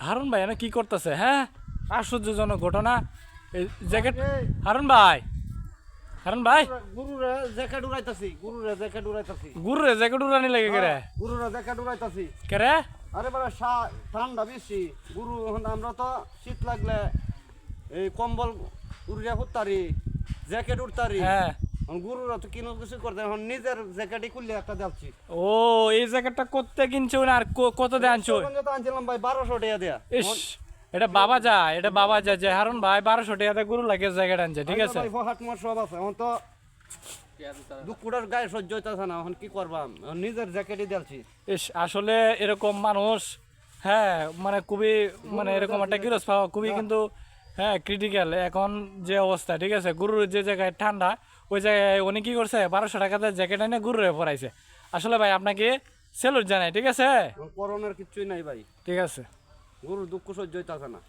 হারুন ভাই এনে কি করতেছে? হ্যাঁ, আশ্চর্যজনক ঘটনা। এই জ্যাকেট হারুন ভাই, হারুন ভাই গুরুরে জ্যাকেট উড়াইতাছি, গুরুরে জ্যাকেট উড়ানি লাগে কেরে? গুরুরে জ্যাকেট উড়াইতাছি। কেরে? আরে বাবা ঠান্ডা বেশি গুরু, এখন আমরা তো শীত লাগলে এই কম্বল উড়িয়া ফুটতারি, জ্যাকেট উঠতারি। হ্যাঁ। গুরুরা তো কিনো কিছু করতে, এখন নিজের জ্যাকেটই খুললে একটা যাচ্ছি। ও, এই জ্যাকেটটা করতে কিনছো না? আর কত দিয়ে আনছো? তো আনছিলাম ভাই 1200 টাকা দেয়া। ইস, এটা বাবা যা যে হারুন ভাই 1200 টাকাতে গরু লাগে জ্যাকেট আনছে, ঠিক আছে? ভাই হাট মার সব আছে, এখন তো দুপুরের গায়ে সহ্য হইতেছে না, এখন কি করবাম, এখন নিজের জ্যাকেটই দিয়েছি। ইস, আসলে এরকম মানুষ, হ্যাঁ, মানে খুবই, মানে এরকম একটা গিরস পাওয়া খুবই কিন্তু, হ্যাঁ, ক্রিটিক্যাল এখন যে অবস্থা, ঠিক আছে? গরুর যে জায়গায় ঠান্ডা, ওই জায়গায় উনি কি করছে, 1200 টাকাতে জ্যাকেট এনে গরুরে পরাইছে। আসলে ভাই আপনাকে স্যালুট জানাই, ঠিক আছে? করোনার কিচ্ছুই নাই ভাই, ঠিক আছে। গরুর দুঃখ সহ্য হইতেছে না।